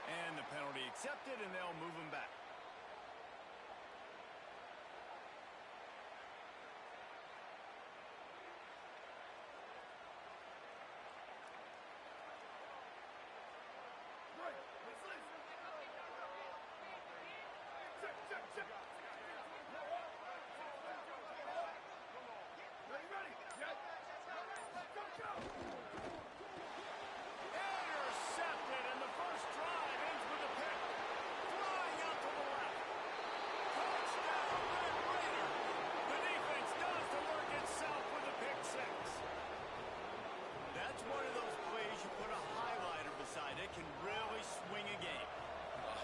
And the penalty accepted, and they'll move him back. Intercepted, and the first drive ends with a pick. Flying out to the left. Touchdown, Red Raider. The defense does the work itself with a pick six. That's one of those plays you put a highlighter beside it, can really swing a game.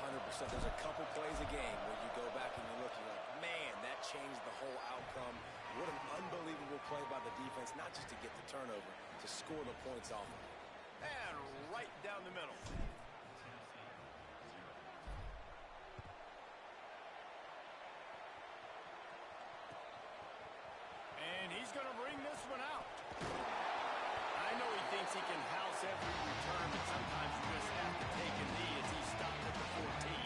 100%. There's a couple plays a game where you go back and you look, you're like, man, that changed the whole outcome. What an unbelievable play by the defense, not just to get the turnover, to score the points off of it. And right down the middle. And he's going to bring this one out. I know he thinks he can house every return, but sometimes you just have to take a knee as he stopped at the 14.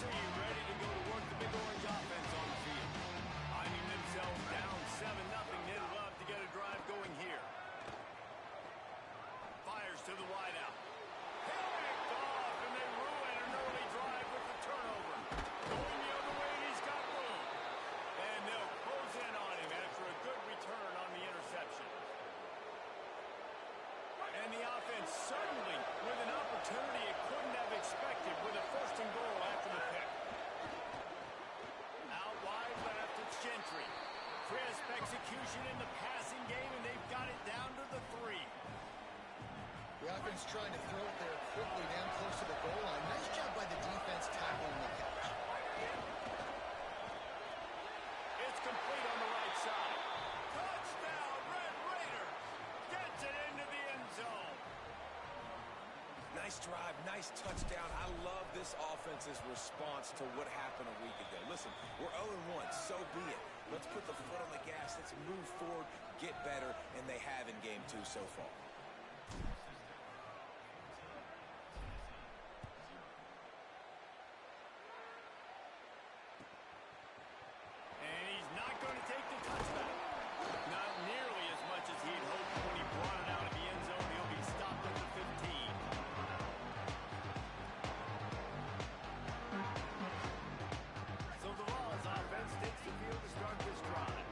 Ready to go to work the big orange offense on the field. Finding themselves down 7-0. They'd love to get a drive going here. Fires to the wideout. Picked off, and they ruin an early drive with the turnover. Going the other way, and he's got room. And they'll close in on him after a good return on the interception. And the offense suddenly with an opportunity it couldn't have expected with a first and goal after the pick. Out wide left, it's Gentry. Crisp execution in the passing game, and they've got it down to the 3. The offense trying to throw it there quickly down close to the goal line. Nice job by the defense tackling the catch. It's complete on the right side. Touchdown, Red Raiders! Gets it into the end zone. Nice drive, nice touchdown. I love this offense's response to what happened a week ago. Listen, we're 0-1, so be it. Let's put the foot on the gas. Let's move forward, get better, and they have in game 2 so far. And he's not going to take the touchback. Not nearly as much as he'd hoped when he brought it out of the end zone. He'll be stopped at the 15. So the Vols offense takes the field to start this drive.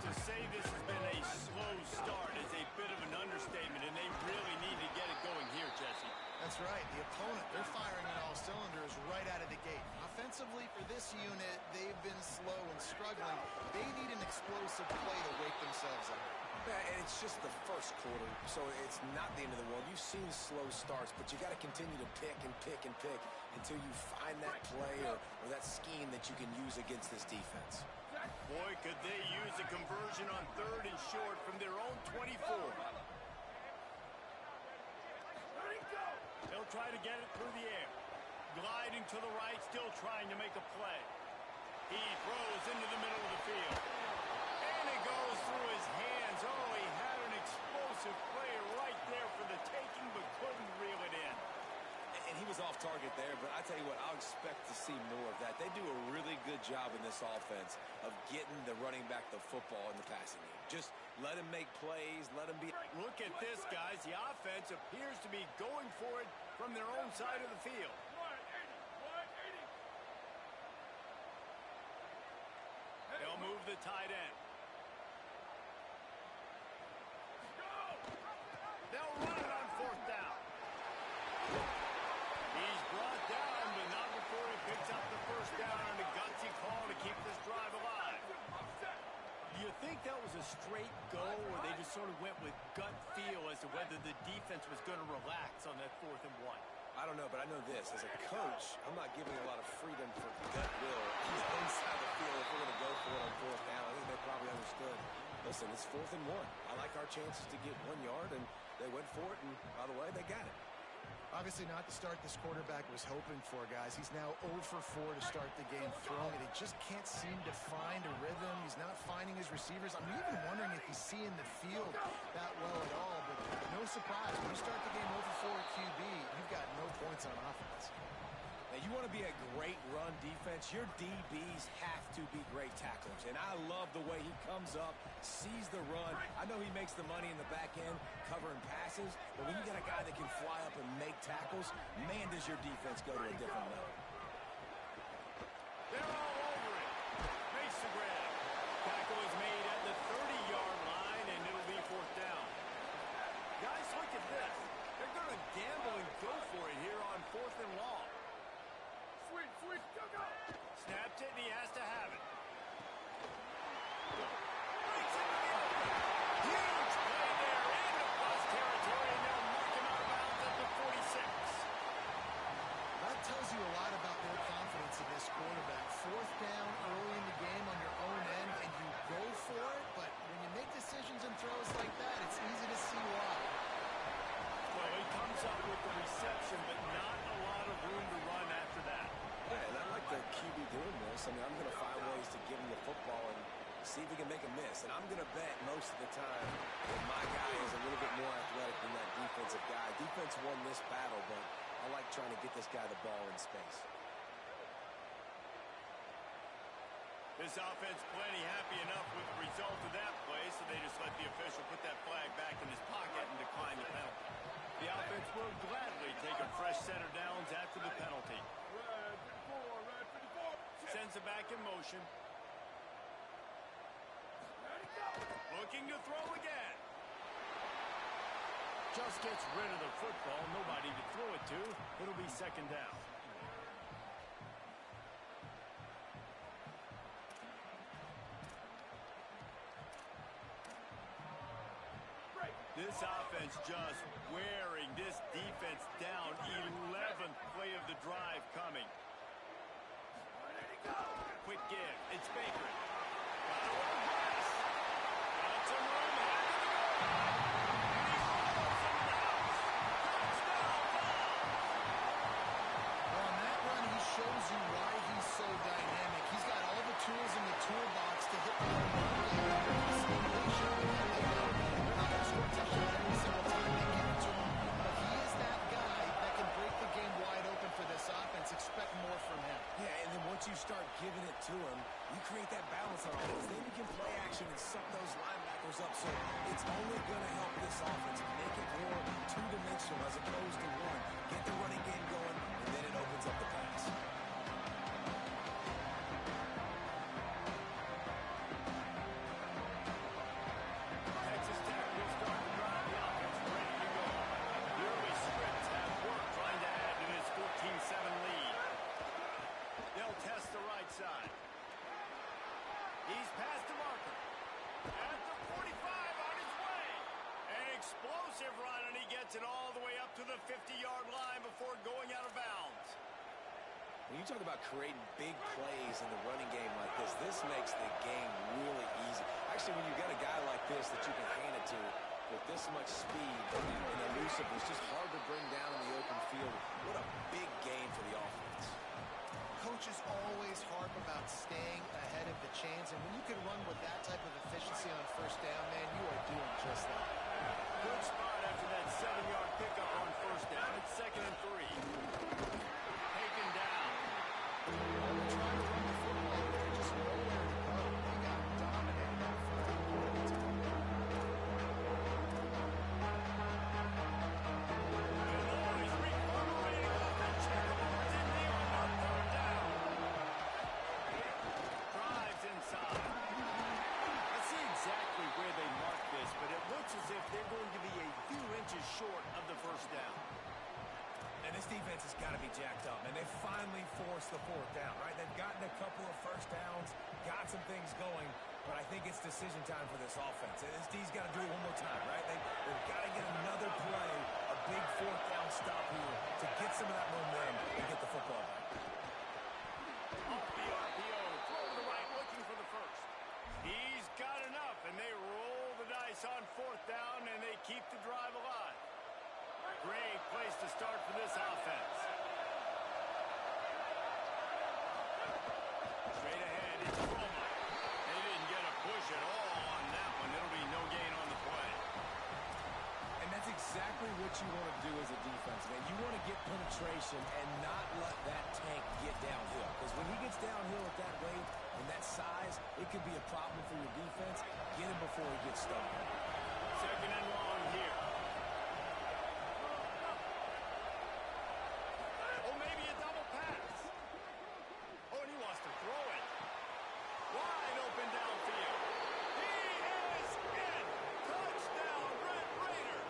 To say this has been a slow start is a bit of an understatement, and they really need to get it going here, Jesse. That's right. The opponent, they're firing on all cylinders right out of the gate. Offensively, for this unit, they've been slow and struggling. They need an explosive play to wake themselves up. Yeah, and it's just the first quarter, so it's not the end of the world. You've seen slow starts, but you got to continue to pick and pick and pick until you find that play or that scheme that you can use against this defense. Boy, could they use a conversion on 3rd and short from their own 24. He'll try to get it through the air. Gliding to the right, still trying to make a play. He throws into the middle of the field. And it goes through his hands. Oh, he had an explosive play right there for the taking, but couldn't reel it in. And he was off target there, but I tell you what, I'll expect to see more of that. They do a really good job in this offense of getting the running back the football in the passing game. Just let him make plays, let him be... Look at this, guys. The offense appears to be going for it from their own side of the field. They'll move the tight end. They'll run it on 4th down. He's brought down, but not before he picks up the first down on a gutsy call to keep this drive alive. Do you think that was a straight go, or they just sort of went with gut feel as to whether the defense was going to relax on that 4th and 1? I don't know, but I know this. As a coach, I'm not giving a lot of freedom for gut will inside the field if we're going to go for it on 4th down. I think they probably understood. Listen, it's 4th and 1. I like our chances to get 1 yard, and they went for it, and by the way, they got it. Obviously not the start this quarterback was hoping for, guys. He's now 0 for 4 to start the game throwing it. He just can't seem to find a rhythm. He's not finding his receivers. I'm even wondering if he's seeing the field that well at all. But no surprise, when you start the game 0 for 4 at QB, you've got no points on offense. Now, you want to be a great run defense, your DBs have to be great tacklers. And I love the way he comes up, sees the run. I know he makes the money in the back end covering passes, but when you got a guy that can fly up and make tackles, man, does your defense go to a different level. They're all over it. Makes the grab. Tackle is made at the 30-yard line, and it'll be 4th down. Guys, look at this. They're going to gamble and go for it here on 4th and long. Snaps it, and he has to have it. Breaks into the open. Huge play there into plus territory, and they'll mark him out of bounds at the 46. That tells you a lot about their confidence in this quarterback. 4th down early in the game on your own end, and you go for it, but when you make decisions and throws like that, it's easy to see why. Well, he comes up with the reception, but not a lot of room to run after that. Yeah, and I like the QB doing this. I mean, I'm going to find ways to give him the football and see if he can make a miss. And I'm going to bet most of the time that my guy is a little bit more athletic than that defensive guy. Defense won this battle, but I like trying to get this guy the ball in space. This offense plenty happy enough with the result of that play, so they just let the official put that flag back in his pocket and decline the penalty. The offense will gladly take a fresh set of downs after the penalty. Sends it back in motion. Looking to throw again. Just gets rid of the football. Nobody to throw it to. It'll be 2nd down. This offense just wearing this defense down. 11th play of the drive coming. Quick give. It's Baker. Got a little pass. Got some room. Well, on that run, he shows you why he's so dynamic. He's got all the tools in the toolbox to hit the home run. Not going to score a touchdown every single time they give it to him, but he is that guy that can break the game wide open for this offense. Expect more from him. Yeah, and then once you start giving it to him, you create that balance on offense. Then you can play action and suck those linebackers up. So it's only going to help this offense make it more two-dimensional as opposed to one. Get the running game going, and then it opens up the pass. Texas Tech will start to drive the offense ready to go. The early scripts have worked trying to add to this 14-7 lead. They'll test the right side. He's past the marker. At the 45 on his way. An explosive run, and he gets it all the way up to the 50-yard line before going out of bounds. When you talk about creating big plays in the running game like this makes the game really easy. Actually, when you've got a guy like this that you can hand it to with this much speed and elusiveness, just hard to bring down in the open field. What a big game for the offense. Coaches always harp about staying ahead of the chains, and when you can run with that type of efficiency on 1st down, man, you are doing just that. Good spot after that 7-yard pickup on 1st down. It's 2nd and 3. Taken down. They're trying to run the football, but there's just nowhere to go. They got dominated up front. Illinois recuperating off the checkerboards in the on 3rd down. Drives inside. I see exactly where they marked this, but it looks as if they're going to be a few inches short of the 1st down. And this defense has got to be jacked up, and they finally forced the 4th down, right? They've gotten a couple of 1st downs, got some things going, but I think it's decision time for this offense. This D's got to do it one more time, right? They've got to get another play, a big 4th down stop here to get some of that momentum and get the football back. Off the RPO, throw to the right, looking for the 1st. He's got enough, and they roll the dice on 4th down, and they keep the drive alive. Great place to start for this offense. Straight ahead, it's Roma. They didn't get a push at all on that one. It'll be no gain on the play. And that's exactly what you want to do as a defense, man. You want to get penetration and not let that tank get downhill. Because when he gets downhill at that weight and that size, it could be a problem for your defense. Get him before he gets started. Second and long here. Oh, maybe a double pass. Oh, and he wants to throw it. Wide open downfield. He is in. Touchdown, Red Raiders.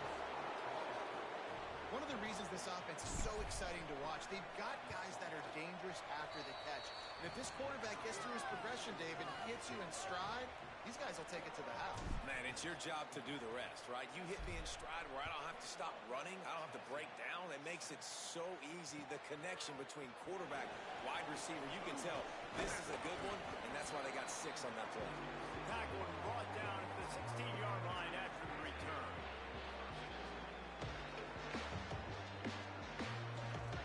One of the reasons this offense is so exciting to watch, they've got guys that are dangerous after the catch. And if this quarterback gets through his progression, David, hits you in stride, these guys will take it to the house. Man, it's your job to do the rest, right? You hit me in stride where I don't have to stop running. I don't have to break down. It makes it so easy. The connection between quarterback, wide receiver, you can tell this is a good one, and that's why they got 6 on that play. Tackle and brought down at the 16-yard line after the return.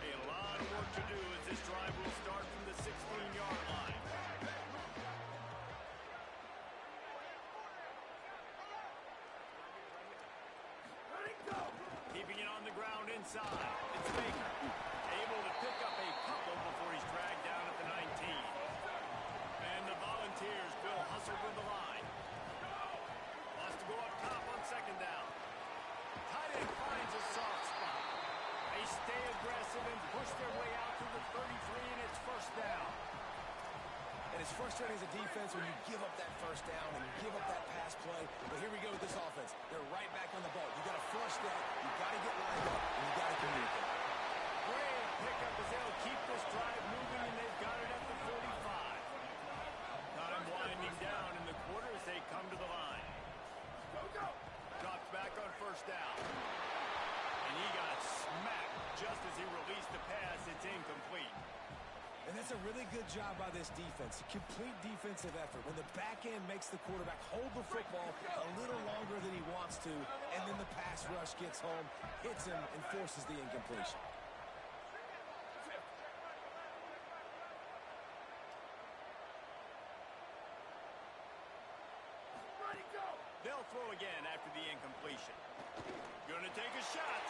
A lot of work to do as this drive will start from the 16-yard line. Keeping it on the ground inside. It's Baker. Able to pick up a couple before he's dragged down at the 19. And the Volunteers will hustle to the line. Wants to go up top on second down. Tight end finds a soft spot. They stay aggressive and push their way out to the 33, and it's first down. And it's frustrating as a defense when you give up that first down and you give up that pass play. But here we go with this offense. They're right back on the ball. You got to flush that. You got to get lined up, and you got to communicate. Great pickup as they'll keep this drive moving, and they've got it at the 45. Time winding down in the quarter as they come to the line. Drops back on first down. And he got smacked just as he released the pass. It's incomplete. And that's a really good job by this defense. A complete defensive effort. When the back end makes the quarterback hold the football a little longer than he wants to, and then the pass rush gets home, hits him, and forces the incompletion. They'll throw again after the incompletion. Gonna take a shot.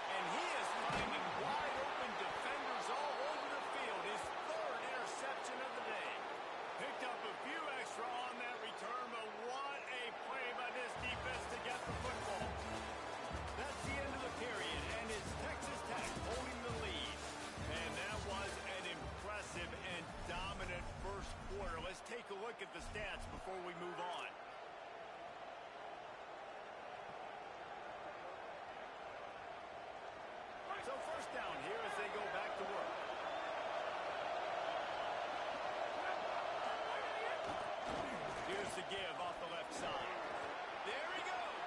And he is finding wide open defenders all over the field. His 3rd interception of the day. Picked up a few extra on that return, but what a play by this defense to get the football. That's the end of the period, and it's Texas Tech holding the lead. And that was an impressive and dominant first quarter. Let's take a look at the stats before we move on. So first down here as they go back to work. Here's the give off the left side. There he goes.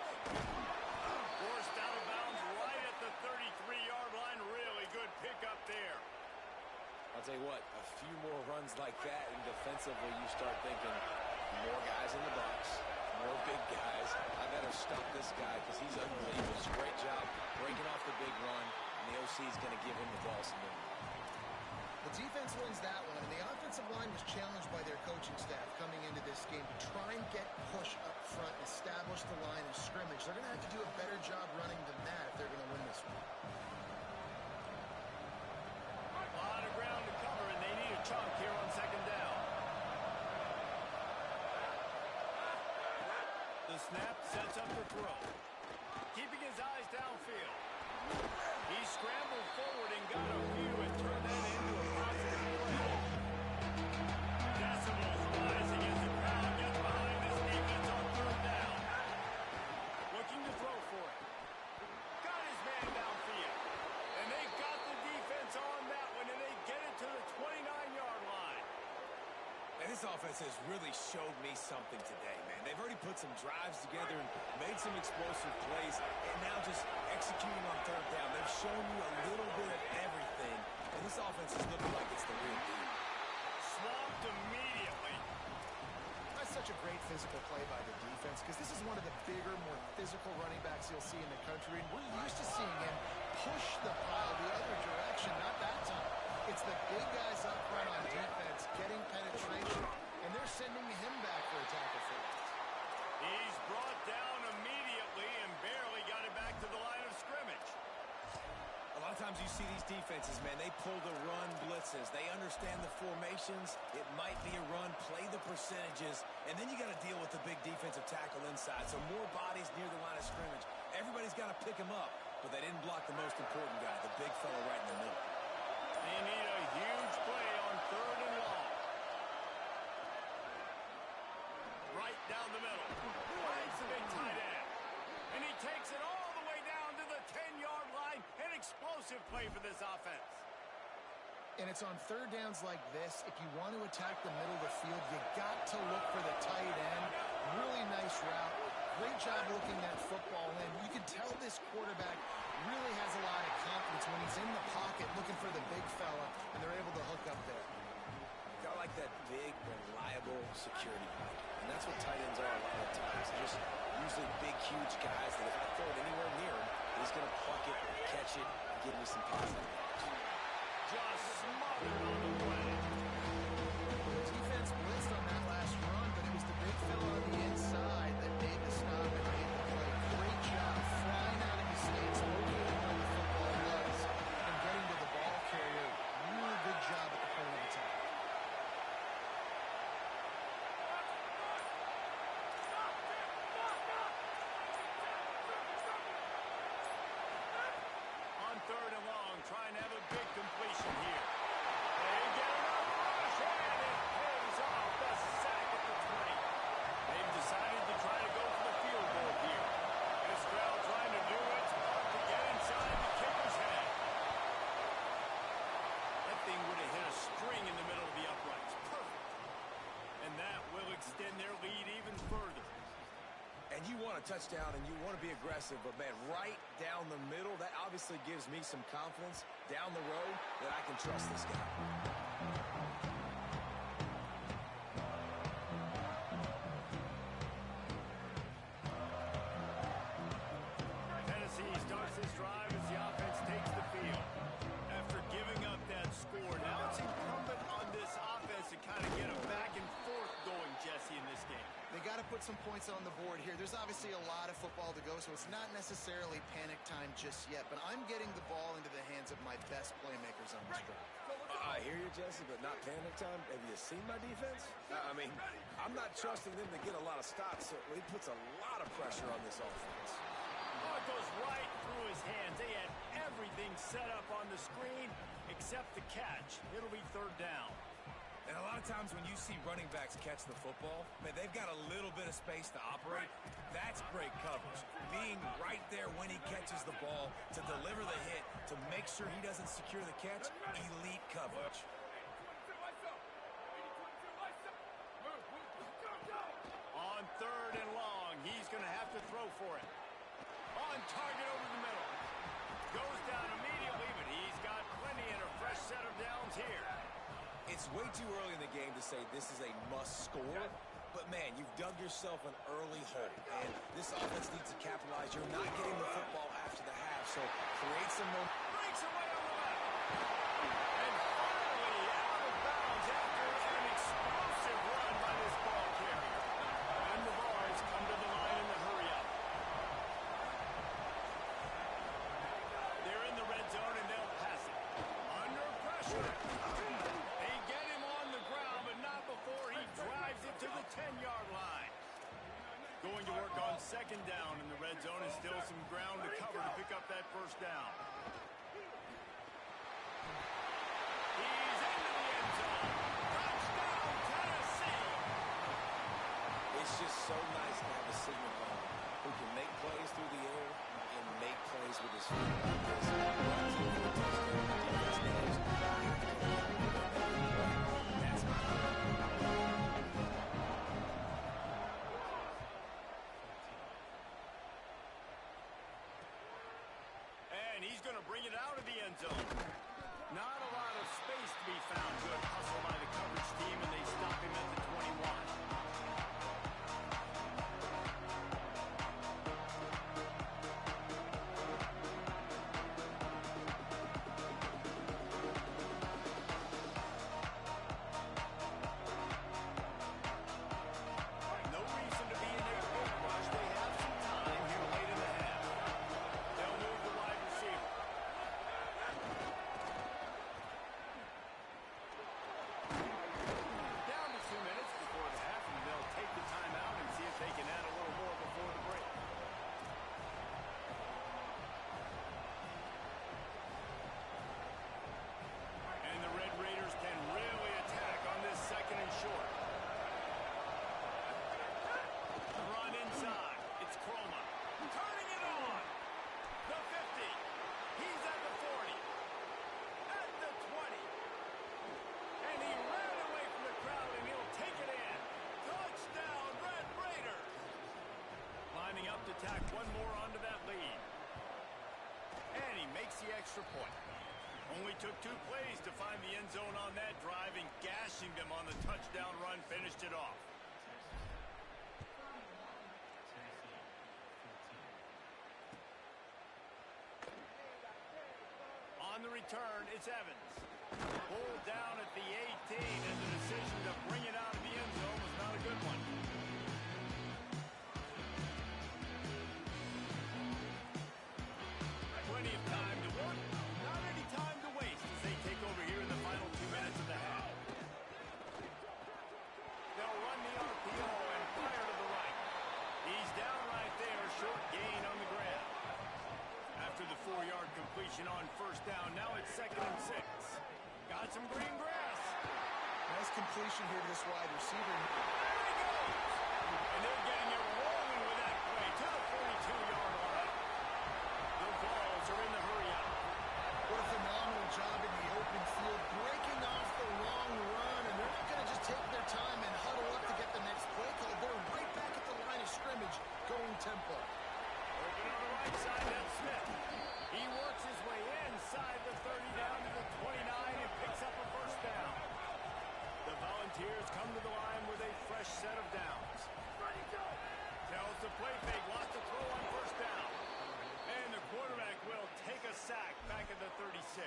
Forced out of bounds right at the 33-yard line. Really good pickup there. I'll tell you what, a few more runs like that, and defensively you start thinking more guys in the box, more big guys. I better stop this guy because he's unbelievable. It's a great job breaking off the big run. The OC is going to give him the ball some more. The defense wins that one, and the offensive line was challenged by their coaching staff coming into this game to try and get push up front, establish the line of scrimmage. They're going to have to do a better job running than that if they're going to win this one. A lot of ground to cover, and they need a chunk here on second down. The snap sets up the throw. Keeping his eyes downfield. He scrambled forward and got a few and turned that into a positive play. Decibels rising as the crowd gets behind this defense on third down. Looking to throw for it. Got his man downfield. And they got the defense on that one, and they get it to the 29-yard line. And this offense has really showed me something today, man. They've already put some drives together and made some explosive plays, and now just executing on third down. They've shown you a little bit of everything, and this offense is looking like it's the real deal. Swamped immediately. That's such a great physical play by the defense because this is one of the bigger, more physical running backs you'll see in the country, and we're used to seeing him push the pile the other direction. Not that time. It's the big guys up front on defense getting penetration, and they're sending him back for a tackle for it. He's brought down immediately and barely got it back to the line of scrimmage. A lot of times you see these defenses, man, they pull the run blitzes. They understand the formations. It might be a run, play the percentages, and then you got to deal with the big defensive tackle inside. So more bodies near the line of scrimmage. Everybody's got to pick him up, but they didn't block the most important guy, the big fella right in the middle. They need a huge play on 3rd and long. Right down the middle. Finds the big tight end. And he takes it all the way down to the 10-yard line. An explosive play for this offense. And it's on 3rd downs like this. If you want to attack the middle of the field, you got to look for the tight end. Really nice route. Great job looking that football in. You can tell this quarterback really has a lot of confidence when he's in the pocket looking for the big fella, and they're able to hook up there. Got like that big, reliable security blanket. And that's what tight ends are a lot of times. They're just usually big, huge guys that if I throw it anywhere near him, he's going to pluck it, catch it, and give me some positive yards. Just smothered on the play. Defense blitzed on that last run, but it was the big fella on the inside that made the stop and made the play. Great job flying out of his skates, locating where the football was, and getting to the ball carrier. Really good job at the point of attack. On 3rd and long, trying to have a big completion here. They get enough rush, and it pays off. The sack at the 20. They've decided to try to go for the field goal here. Israel trying to do its part to get inside the kicker's head. That thing would have hit a string in the middle of the uprights. Perfect. And that will extend their lead even further. And you want a touchdown and you want to be aggressive, but, man, right down the middle, that obviously gives me some confidence down the road that I can trust this guy. Tennessee starts this drive as the offense takes the field. After giving up that score, now it's incumbent on this offense to kind of get a back and forth going, Jesse, in this game. They got to put some points on the board here. There's obviously a lot of football to go, so it's not necessarily panic time just yet, but I'm getting the ball into the hands of my best playmakers on this drive. I hear you, Jesse, but not panic time. Have you seen my defense? I mean, I'm not trusting them to get a lot of stops, so it puts a lot of pressure on this offense. Oh, it goes right through his hands. They had everything set up on the screen except the catch. It'll be 3rd down. And a lot of times when you see running backs catch the football, man, they've got a little bit of space to operate. That's great coverage. Being right there when he catches the ball to deliver the hit, to make sure he doesn't secure the catch, elite coverage. On 3rd and long, he's going to have to throw for it. On target over the middle. Goes down immediately, but he's got plenty and a fresh set of downs here. It's way too early in the game to say this is a must score, but, man, you've dug yourself an early hole, and this offense needs to capitalize. You're not getting the football after the half, so create some momentum. Breaks away on the left. And finally out of bounds after an explosive run by this ball carrier. And the Vols come to the line in the hurry-up. They're in the red zone, and they'll pass it. Under pressure. They get him on the ground, but not before he drives it to the 10-yard line. Going to work on 2nd down in the red zone, and still some ground to cover to pick up that 1st down. He's into the end zone. Touchdown, Tennessee! It's just so nice to have a signal runner who can make plays through the air and make plays with his feet like this. Runs in for a touchdown. The defense knows you have to go get it. That's my And he's going to bring it out of the end zone. Not a lot of space to be found. Good hustle by the coverage team, and they stop him at the 21. tack one more onto that lead. And he makes the extra point. Only took 2 plays to find the end zone on that drive, and gashing them on the touchdown run finished it off. On the return, it's Evans. Pulled down at the 18, and the decision to bring it out of the end zone was not a good one. Plenty of time to work, not any time to waste as they take over here in the final 2 minutes of the half. They'll run the RPO and fire to the right. He's down right there, short gain on the ground. After the 4-yard completion on first down, now it's 2nd and 6. Got some green grass. Nice completion here to this wide receiver. There he goes. And they're getting it rolling with that play to the 42-yard line. The balls are in the hurry up. What a phenomenal job in the open field, breaking off the long run, and they're not going to just take their time and huddle up to get the next play call. They're right back at the line of scrimmage, going tempo. Open on the right side, that's Smith. He works his way inside the 30 down to the 29 and picks up a first down. The Volunteers come to the line with a fresh set of downs. Tells the play fake, wants to throw on first down. And the quarterback will take a sack back at the 36.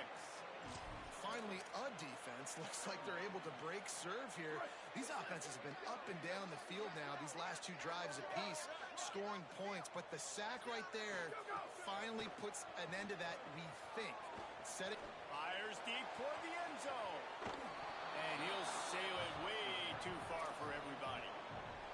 Finally, a defense. Looks like they're able to break serve here. These offenses have been up and down the field now, these last 2 drives apiece, scoring points. But the sack right there finally puts an end to that, we think. Set it. Fires deep toward the end zone. And he'll sail it way too far for everybody.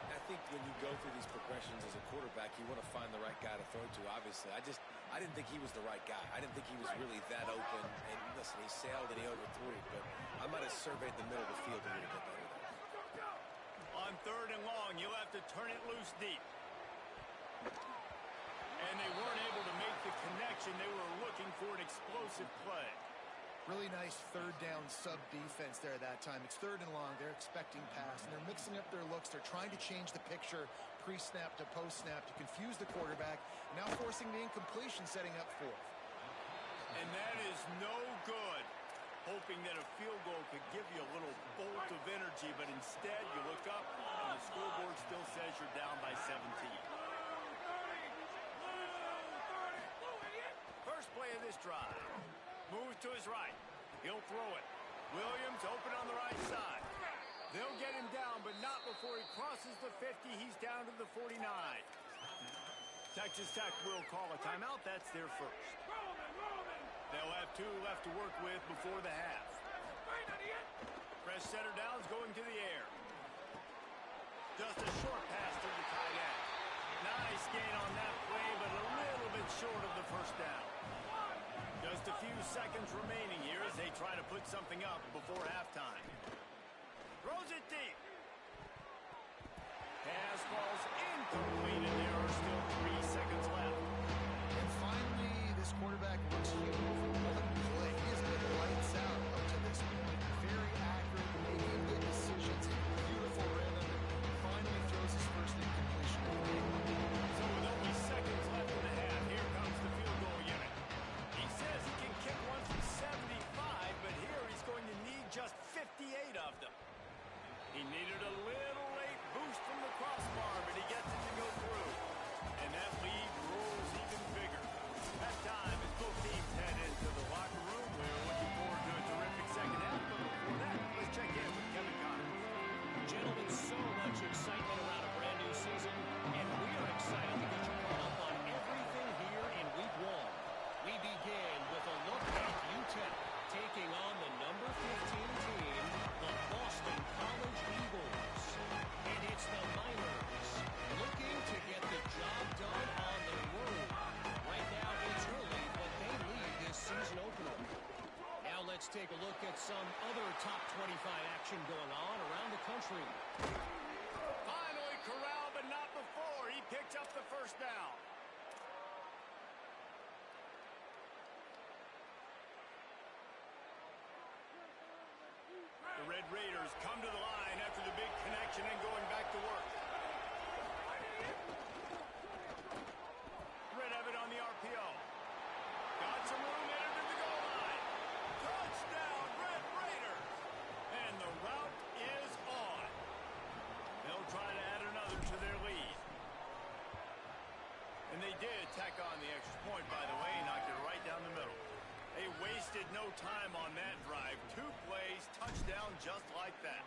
I think when you go through these progressions as a quarterback, you want to find the right guy to throw to, obviously. I didn't think he was the right guy. I didn't think he was really that open. And listen, he sailed and he overthrew it, but I might have surveyed the middle of the field a little bit better there. On 3rd and long, you'll have to turn it loose deep. And they weren't able to make the connection. They were looking for an explosive play. Really nice 3rd down sub defense there that time. It's 3rd and long. They're expecting pass, and they're mixing up their looks. They're trying to change the picture pre-snap to post-snap to confuse the quarterback, now forcing the incompletion, setting up 4th. And that is no good. Hoping that a field goal could give you a little bolt of energy, but instead you look up and the scoreboard still says you're down by 17. First play of this drive. Moves to his right. He'll throw it. Williams open on the right side. They'll get him down, but not before he crosses the 50. He's down to the 49. Texas Tech will call a timeout. That's their first. They'll have 2 left to work with before the half. Fresh center downs going to the air. Just a short pass to the tight end. Nice gain on that play, but a little bit short of the first down. Just a few seconds remaining here as they try to put something up before halftime. Throws it deep. Pass falls incomplete, and there are still 3 seconds left. And finally, this quarterback looks human for one play. He has been lights out up to this point. Very accurate, making good decisions, beautiful rhythm, and finally throws his first incompletion. So with only seconds left in the half, here comes the field goal unit. He says he can kick one from 75, but here he's going to need just 58 of them. He needed a little late boost from the crossbar, but he gets it to go through. And that lead grows even bigger. That time as both teams head into the locker room, we're looking forward to a terrific second half. But before that, let's check in with Kevin Connors. Gentlemen, so much excitement around a brand new season, and we are excited to get you caught up on everything here in Week 1. We begin with a look at UTEP taking on the number 15 team, the Boston College Eagles. And it's the Miners looking to get the job done on the road. Right now it's early, but they lead this season opener. Now let's take a look at some other top 25 action going on around the country. Finally corralled, but not before. He picked up the first down. The Red Raiders come to the line after the big connection and going back to work. And they did tack on the extra point, by the way, knocked it right down the middle. They wasted no time on that drive. 2 plays, touchdown just like that.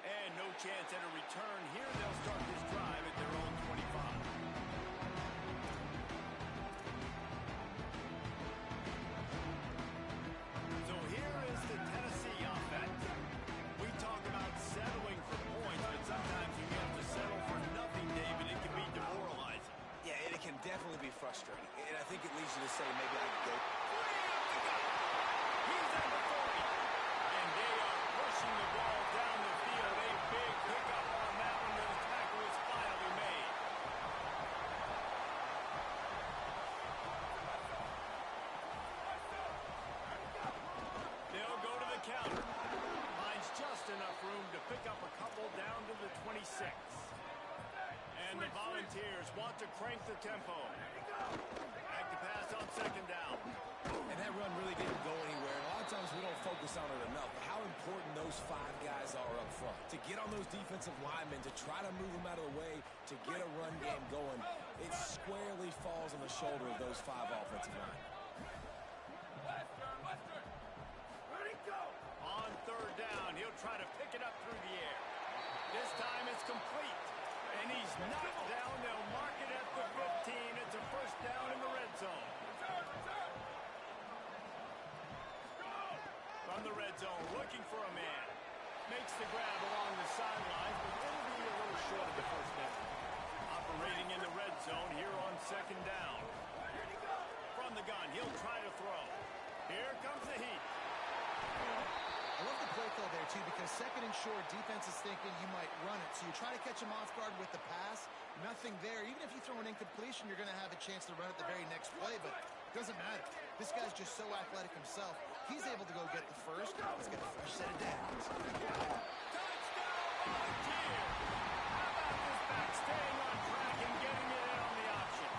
And no chance at a return here. They'll start this drive at their own 25. So here is the Tennessee offense. We talk about settling for points, but sometimes you have to settle for nothing, David. It can be demoralizing. Yeah, and it can definitely be frustrating. And I think it leads you to say maybe I could go. He's at the 40. And they are pushing the ball down the field. A big pickup on that one. The tackle is finally made. They'll go to the counter. Finds just enough room to pick up a couple down to the 26. And the Volunteers want to crank the tempo. Back to pass on second down. And that run really didn't go anywhere. And a lot of times we don't focus on it enough. But how important those 5 guys are up front. To get on those defensive linemen, to try to move them out of the way, to get a run game going, it squarely falls on the shoulder of those 5 offensive linemen. On third down, he'll try to pick it up through the air. This time it's complete. And he's knocked down. They'll mark it at the 15. It's a first down in the red zone. From the red zone, looking for a man. Makes the grab along the sidelines, but it'll be a little short of the first down. Operating in the red zone here on second down. From the gun, he'll try to throw. Here comes the heat. I love the play call there, too, because second and short, defense is thinking you might run it. So you try to catch him off guard with the pass. Nothing there. Even if you throw an incompletion, you're going to have a chance to run it the very next play, but it doesn't matter. This guy's just so athletic himself. He's able to go get the first. Let's get a fresh set of downs. Touchdown, Volunteer! How about this back staying on track and getting it in on the option?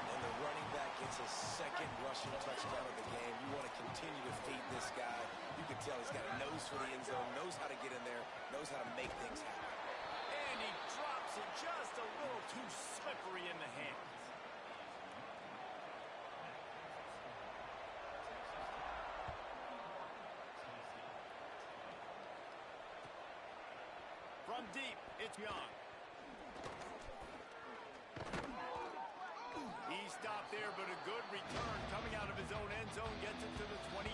And the running back gets his second rushing touchdown of the game. You want to continue to feed this guy. You can tell he's got a nose for the end zone, knows how to get in there, knows how to make things happen. And he drops it just a little too slippery in the hands. From deep, it's Young. He stopped there, but a good return coming out of his own end zone gets it to the 28.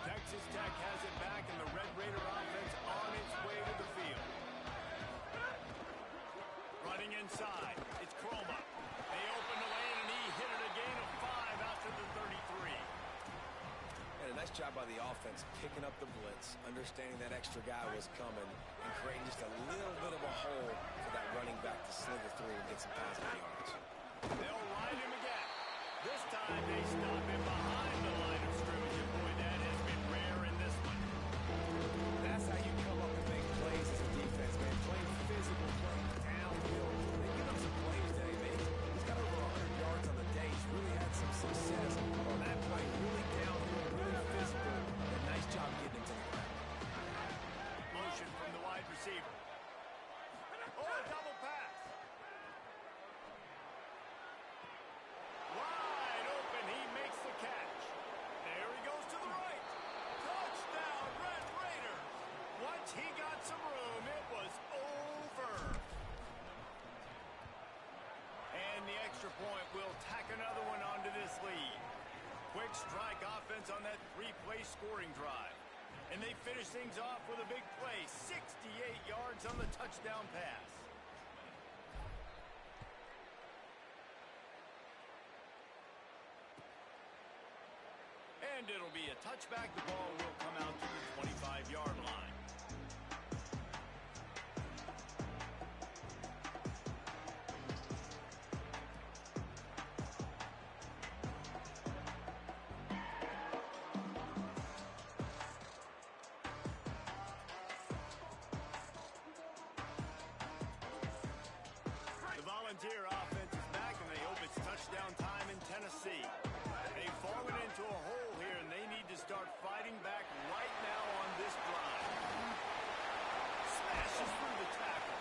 Texas Tech has it back, and the Red Raider offense on its way to the field. Running inside, it's Chroma. They open the lane, and he hit it a gain of 5 out to the 33. And a nice job by the offense picking up the blitz, understanding that extra guy was coming, and creating just a little bit of a hole for that running back to slither through and get some positive yards. They'll ride him again. This time they stop him behind the line of scrimmage, and boy, that has been rare in this one. That's how you come up and make plays as a defense, man. Playing physical, playing downhill. They give him some plays today, man. He's got over 100 yards on the day. He's really had some success on that play. Really downhill, really physical. And a nice job getting into the ground. Motion from the wide receiver. Oh, a double pass. Wide open, he makes the catch. There he goes to the right. Touchdown, Red Raiders. Once he got some room, it was over. And the extra point will tack another one onto this lead. Quick strike offense on that 3-play scoring drive. And they finish things off with a big play, 68 yards on the touchdown pass. And it'll be a touchback. The ball will come out to the 25-yard line. The Volunteer offense is back, and they hope it's touchdown time in Tennessee. They fall fallen into a hole here, and they need to start fighting back right now on this drive. Smashes through the tackle.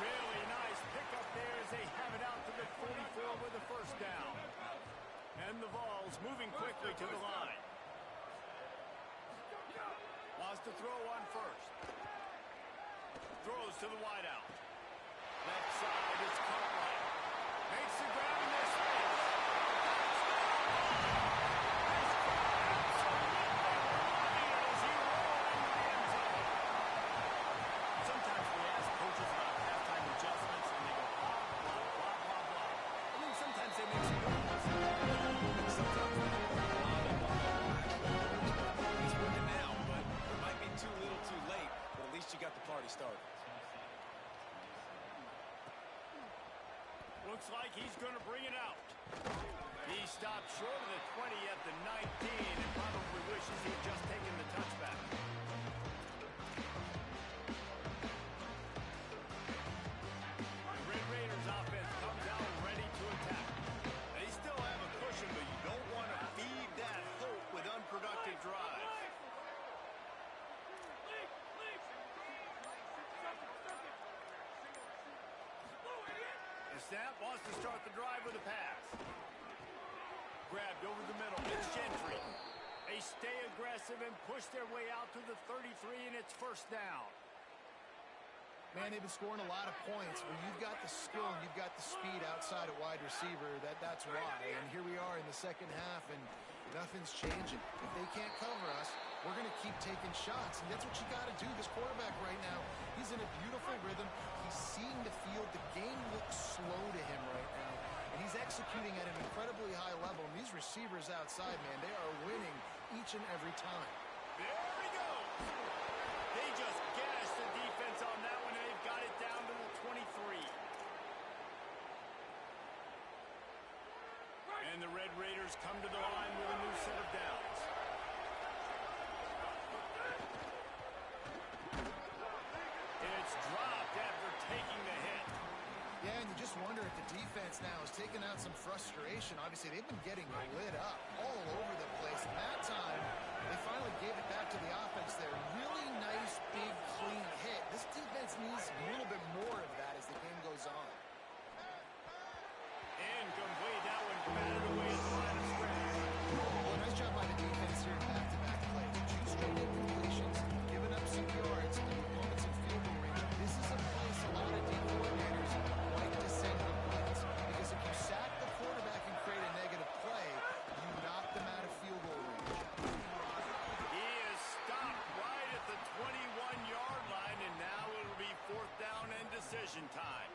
Really nice pickup there as they have it out to the 44 with a first down. And the Vols moving quickly to the line. Wants to throw on first. Throws to the wideout. Left side is Cartwright. Makes the grab in their space. Sometimes we ask coaches about halftime adjustments and they go blah, blah, blah, blah, blah. I mean, sometimes they make some good ones. Sometimes they blah, blah, blah, blah. He's working now, but it might be too little too late. But at least you got the party started. Looks like he's going to bring it out. He stopped short of the 20 at the 19 and probably wishes he'd just taken the touchback. The Red Raiders offense comes out ready to attack. They still have a cushion, but you don't want to feed that hope with unproductive drives. The snap wants to start the drive with a pass. Grabbed over the middle. It's Gentry. They stay aggressive and push their way out to the 33, and it's first down. Man, they've been scoring a lot of points. When you've got the skill and you've got the speed outside at wide receiver, that's why. And here we are in the second half, and nothing's changing. If they can't cover us, we're going to keep taking shots, and that's what you got to do. This quarterback right now, he's in a beautiful rhythm. He's seeing the field. The game looks slow to him right now, and he's executing at an incredibly high level. And these receivers outside, man, they are winning each and every time. There he goes. They just gashed the defense on that one, and they've got it down to the 23. And the Red Raiders come to the line with a new set of downs. It's dropped after taking the hit. Yeah, and you just wonder if the defense now is taking out some frustration. Obviously, they've been getting lit up all over the place. And that time, they finally gave it back to the offense there. Really nice, big, clean hit. This defense needs a little bit more of that as the game goes on. Incomplete. That one batted away at the line of scrimmage. Well, nice job by the defense here in back-to-back plays. 2 straight incompletions, giving up some yards, and opponents in field goal range. This is a place a lot of D coordinators like to send the blitz, because if you sack the quarterback and create a negative play, you knock them out of field goal range. He is stopped right at the 21-yard line, and now it'll be fourth down and decision time.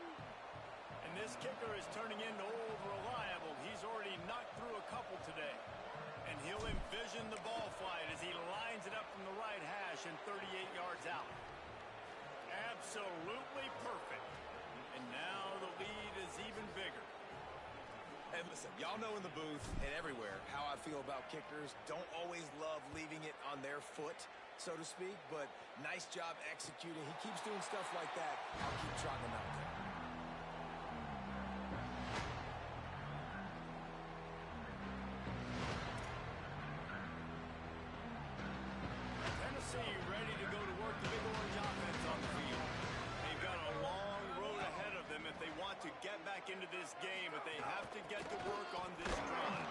And this kicker is turning into old reliable. He's already knocked through a couple today. And he'll envision the ball flight as he lines it up from the right hash and 38 yards out. Absolutely perfect. And now the lead is even bigger. And listen, y'all know in the booth and everywhere how I feel about kickers. Don't always love leaving it on their foot, so to speak, but nice job executing. He keeps doing stuff like that. I'll keep trotting him out there. Tennessee ready to go to work the big orange offense on the field. They've got a long road ahead of them if they want to get back into this game, but they have to get to work on this drive.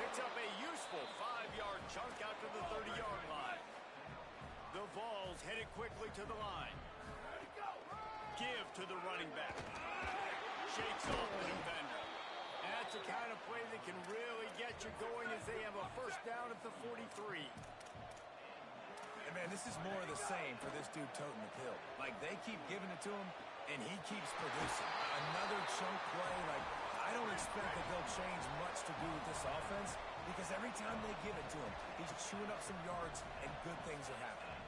Picks up a useful 5-yard chunk out to the 30-yard line. The Vols headed quickly to the line. Give to the running back. Shakes off the defender. And that's the kind of play that can really get you going as they have a first down at the 43. And man, this is more of the same for this dude toting the pill. Like, they keep giving it to him, and he keeps producing. Another chunk play. Like, I don't expect that they'll change much to do with this offense, because every time they give it to him, he's chewing up some yards, and good things are happening.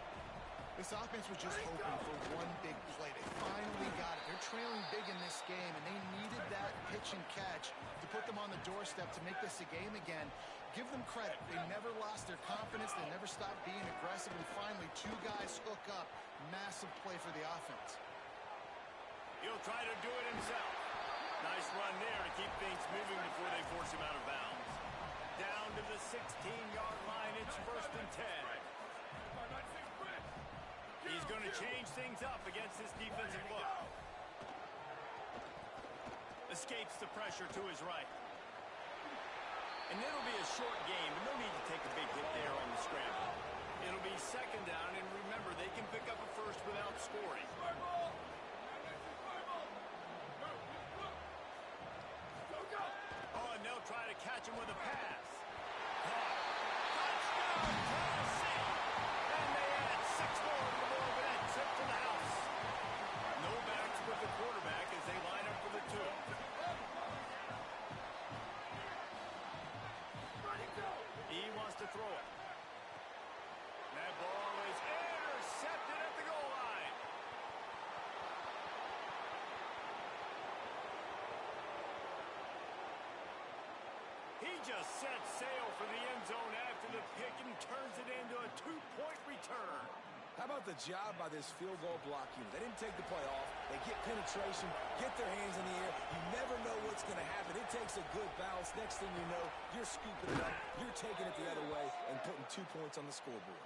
This offense was just hoping for one big play. They finally got it. They're trailing big in this game, and they needed that pitch and catch to put them on the doorstep to make this a game again. Give them credit. They never lost their confidence. They never stopped being aggressive. And finally, 2 guys hook up. Massive play for the offense. He'll try to do it himself. Nice run there to keep things moving before they force him out of bounds. Down to the 16-yard line. It's 1st and 10. He's going to change things up against this defensive look. Escapes the pressure to his right. And it'll be a short game, and no need to take a big hit there on the scramble. It'll be 2nd down, and remember, they can pick up a first without scoring. Oh, and they'll try to catch him with a pass. Touchdown, Tennessee! And they add 6 more to the board with that trip to the house. No backs with the quarterback as they line up for the 2. He wants to throw it. That ball is intercepted at the goal line. He just sets sail for the end zone after the pick and turns it into a 2-point return. How about the job by this field goal block unit? They didn't take the play off. They get penetration, get their hands in the air. You never know what's going to happen. It takes a good bounce. Next thing you know, you're scooping it up. You're taking it the other way and putting 2 points on the scoreboard.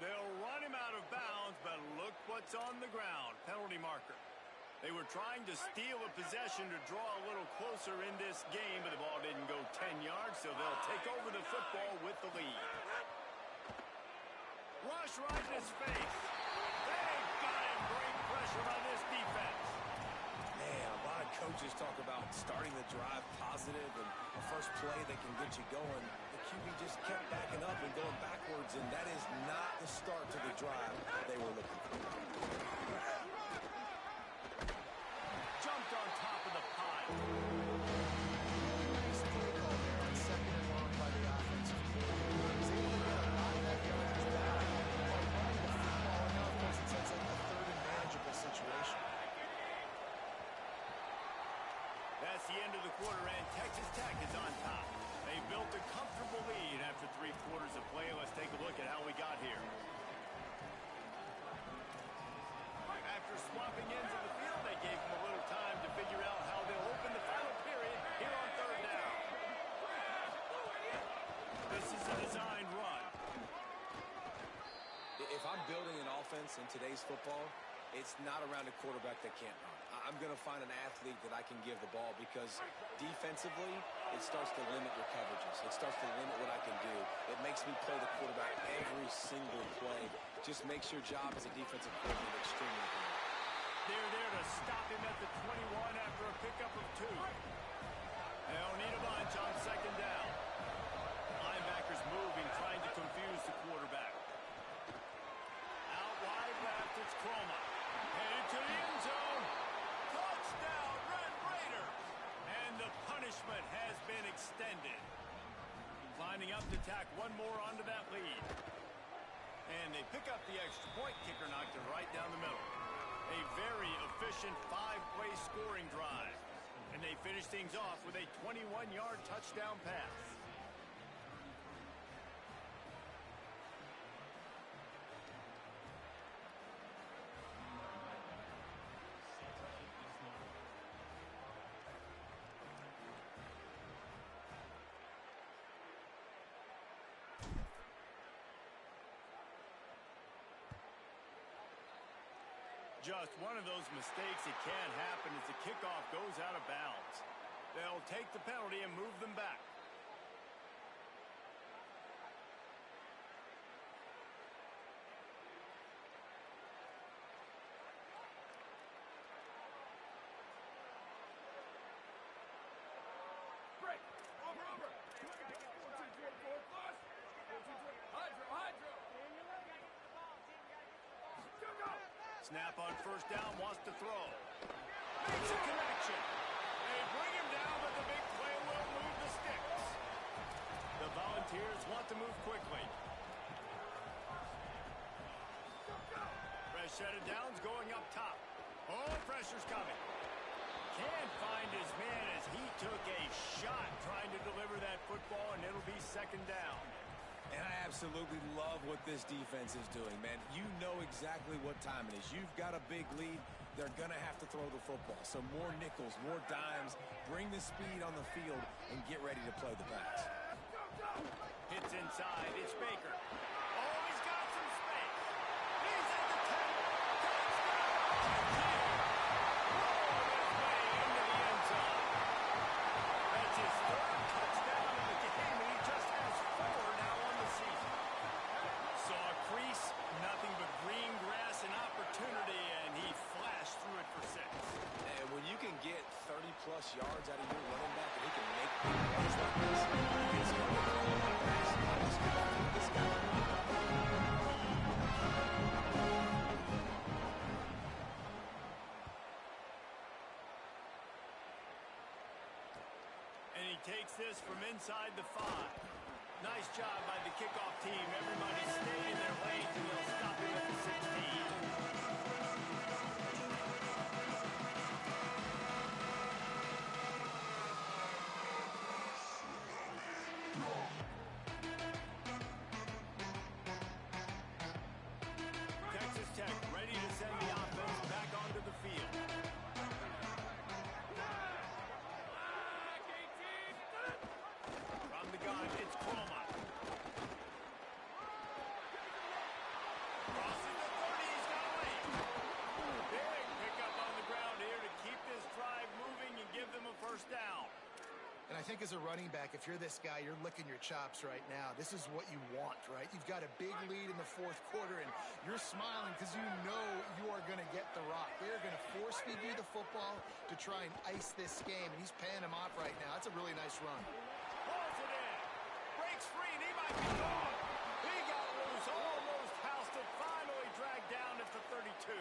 They'll run him out of bounds, but look what's on the ground. Penalty marker. They were trying to steal a possession to draw a little closer in this game, but the ball didn't go 10 yards, so they'll take over the football with the lead. Rush right in his face. They've got him. Great pressure on this defense. Man, a lot of coaches talk about starting the drive positive and a first play that can get you going. The QB just kept backing up and going backwards, and that is not the start to the drive they were looking for. Jumped on top of the pile. Nice play call there on 2nd and long by the offensive coordinator. He was able to get a lot of that yardage back by running the football enough once it sets up a 3rd and manageable situation. That's the end of the quarter, and Texas Tech is on top. They built a comfortable lead after 3 quarters of play. Let's take a look at how we got here. After swapping ends of the field, they gave them a little time to figure out how they'll open the final period here on 3rd down. This is a designed run. If I'm building an offense in today's football, it's not around a quarterback that can't run. I'm going to find an athlete that I can give the ball because defensively, it starts to limit your coverages. It starts to limit what I can do. It makes me play the quarterback every single play. Just makes your job as a defensive coordinator extremely hard. They're there to stop him at the 21 after a pickup of 2. They'll need a bunch on 2nd down. Linebackers moving, trying to confuse the quarterback. Out wide left, it's Croma. Headed to the end zone. Touchdown, Red Raiders! And the punishment has been extended. Lining up to tack one more onto that lead. And they pick up the extra point. Kicker knocked it right down the middle. A very efficient 5-play scoring drive. And they finish things off with a 21-yard touchdown pass. Just one of those mistakes that can happen as the kickoff goes out of bounds. They'll take the penalty and move them back. Snap on 1st down, wants to throw. Makes a connection. They bring him down, but the big play will move the sticks. The Volunteers want to move quickly. Fresh set of downs going up top. Oh, pressure's coming. Can't find his man as he took a shot trying to deliver that football, and it'll be 2nd down. And I absolutely love what this defense is doing, man. You know exactly what time it is. You've got a big lead. They're going to have to throw the football. So more nickels, more dimes. Bring the speed on the field and get ready to play the pass. Hits inside. It's Baker. Oh, he's got some space. He's at the 10. Touchdown. Rolled his way into the end zone. That's his third touchdown in the game, and he just has 4 now on the season. Saw a crease, nothing but green grass and opportunity, and he flashed through it for 6. And when you can get 30-plus yards out of your running back and he can make big runs like this, it's going to throw a pass. This guy. And he takes this from inside the 5. Nice job by the kickoff team. Everybody stayed in their lanes, and they'll stop him at the 16. Texas Tech ready to send the offense back onto the field. From the gun, it's Chroma. Crossing the 30, he's got away. Big pickup on the ground here to keep this drive moving and give them a first down. And I think as a running back, if you're this guy, you're licking your chops right now. This is what you want, right? You've got a big lead in the 4th quarter, and you're smiling because you know you are going to get the rock. They're going to force-feed you the football to try and ice this game, and he's paying him off right now. That's a really nice run. Pulls it in. Breaks free, and he might be gone. He got loose, almost housed it, finally dragged down at the 32.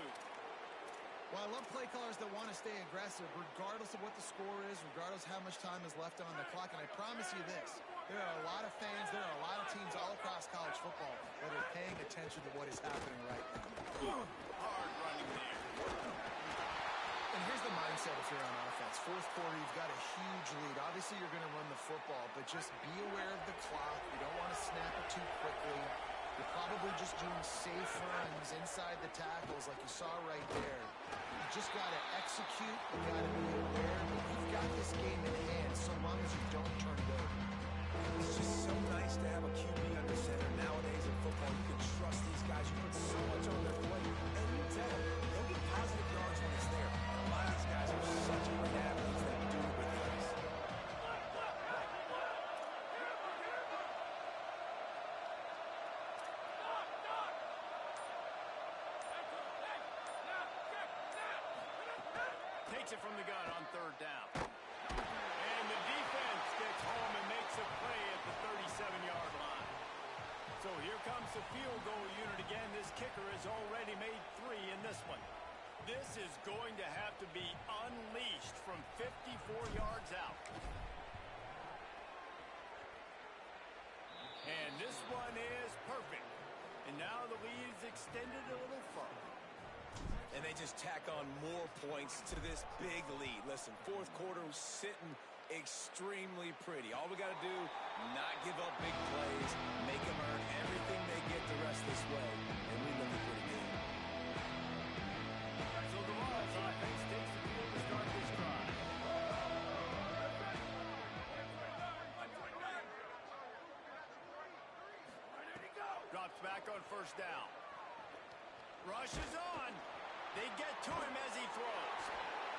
Well, I love play callers that want to stay aggressive, regardless of what the score is, regardless how much time is left on the clock. And I promise you this, there are a lot of fans, there are a lot of teams all across college football that are paying attention to what is happening right now. Hard running there. And here's the mindset if you're on offense. 4th quarter, you've got a huge lead. Obviously, you're going to run the football, but just be aware of the clock. You don't want to snap it too quickly. You're probably just doing safe runs inside the tackles like you saw right there. You just got to execute. You got to be aware. You've got this game in hand so long as you don't turn it over. It's just so nice to have a QB under center nowadays in football. You can trust these guys. You put so much on their plate. And you tell them, they'll get positive yards when it's there. A lot of these guys are such great athletes that do it with ease. Takes it from the gun on 3rd down. And the defense gets home and makes a play at the 37-yard line. So here comes the field goal unit again. This kicker has already made 3 in this one. This is going to have to be unleashed from 54 yards out. And this one is perfect. And now the lead is extended a little further. And they just tack on more points to this big lead. Listen, 4th quarter was sitting extremely pretty. All we got to do, not give up big plays, make them earn everything they get the rest this way, and we look pretty good. So the Vols offense takes the field to start this drive. Drops back on 1st down. Rushes on. They get to him as he throws.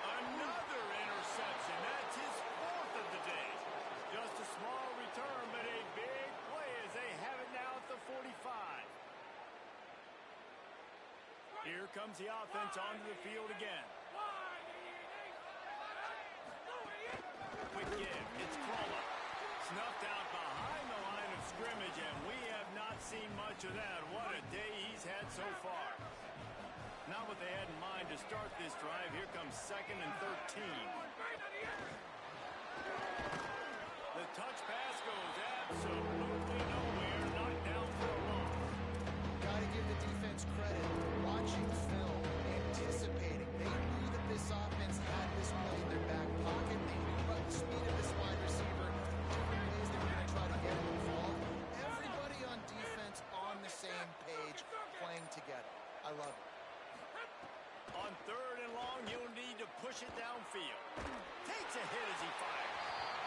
Another interception. That's his 4th of the day. Just a small return, but a big play as they have it now at the 45. Here comes the offense onto the field again. Quick give. It's Chroma. Snuffed out behind the line of scrimmage, and we have not seen much of that. What a day he's had so far. Not what they had in mind to start this drive. Here comes 2nd and 13. The touch pass goes absolutely nowhere. Knocked down for a loss. Got to give the defense credit. Watching film, anticipating. They knew that this offense had this play in their back pocket. They knew about the speed of this wide receiver. Different ways they were going to try to get him involved. Everybody on defense on the same page, playing together. I love it. On 3rd and long, you'll need to push it downfield. Takes a hit as he fires.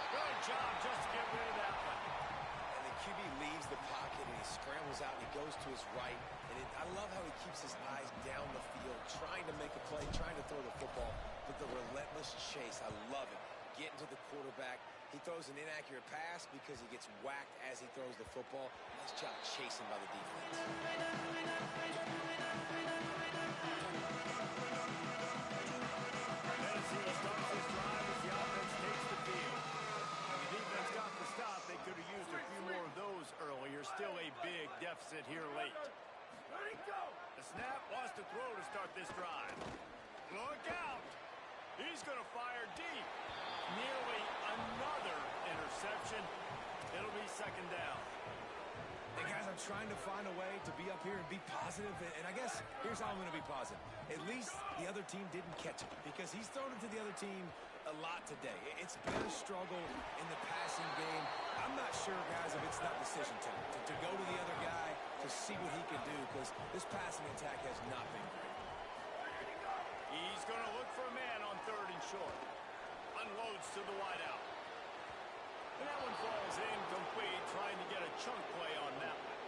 Good job just to get rid of that one. And the QB leaves the pocket and he scrambles out and he goes to his right. And I love how he keeps his eyes down the field, trying to make a play, trying to throw the football. But the relentless chase, I love it. Getting to the quarterback. He throws an inaccurate pass because he gets whacked as he throws the football. Nice job chasing by the defense. Tennessee starts this drive as the offense takes the field. And the defense got the stop. They could have used a few more of those earlier. Still a big deficit here late. The snap wants to throw to start this drive. Look out! He's going to fire deep. Nearly another interception. It'll be second down. Hey, guys, I'm trying to find a way to be up here and be positive. And I guess here's how I'm going to be positive. At least the other team didn't catch it because he's thrown it to the other team a lot today. It's been a struggle in the passing game. I'm not sure, guys, if it's not decision time to go to the other guy to see what he can do because this passing attack has not been great. He's going to look for a man on third and short. Unloads to the wideout. And that one falls incomplete, trying to get a chunk play on that one.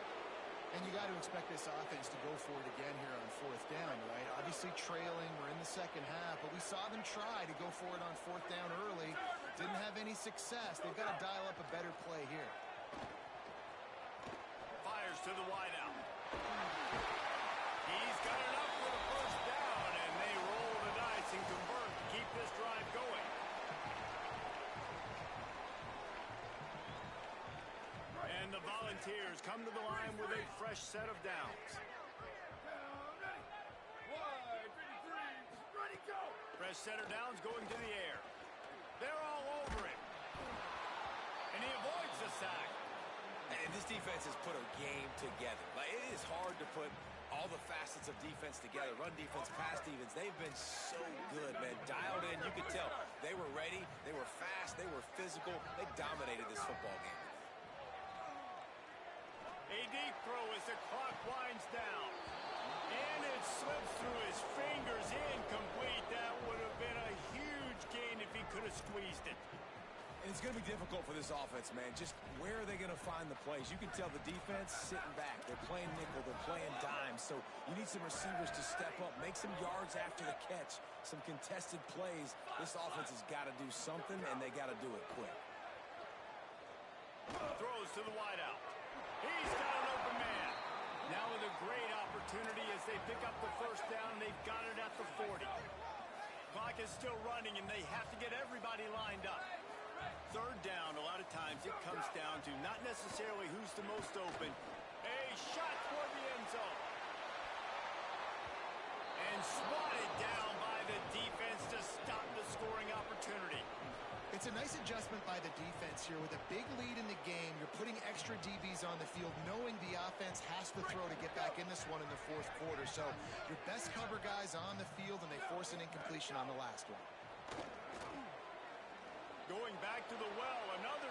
And you got to expect this offense to go for it again here on fourth down, right? Obviously trailing, we're in the second half, but we saw them try to go for it on fourth down early. Didn't have any success. They've got to dial up a better play here. Fires to the wideout. He's got enough for the first down, and they roll the dice and convert to keep this drive going. And the Volunteers come to the line with a fresh set of downs. Fresh set of downs going to the air. They're all over him. And he avoids the sack. And this defense has put a game together. Like, it is hard to put all the facets of defense together. Run defense, pass defense. They've been so good, man. Dialed in. You could tell they were ready. They were fast. They were physical. They dominated this football game. A deep throw as the clock winds down. And it slips through his fingers, incomplete. That would have been a huge gain if he could have squeezed it. And it's going to be difficult for this offense, man. Just where are they going to find the plays? You can tell the defense sitting back. They're playing nickel. They're playing dime. So you need some receivers to step up, make some yards after the catch, some contested plays. This offense has got to do something, and they got to do it quick. Throws to the wideout. He's got an open man. Now with a great opportunity as they pick up the first down. They've got it at the 40. Clock is still running, and they have to get everybody lined up. Third down, a lot of times it comes down to not necessarily who's the most open. A shot toward the end zone. And swatted down by the defense to stop the scoring opportunity. It's a nice adjustment by the defense here. With a big lead in the game, you're putting extra DBs on the field, knowing the offense has to throw to get back in this one in the fourth quarter. So your best cover guys on the field, and they force an incompletion on the last one. Going back to the well, another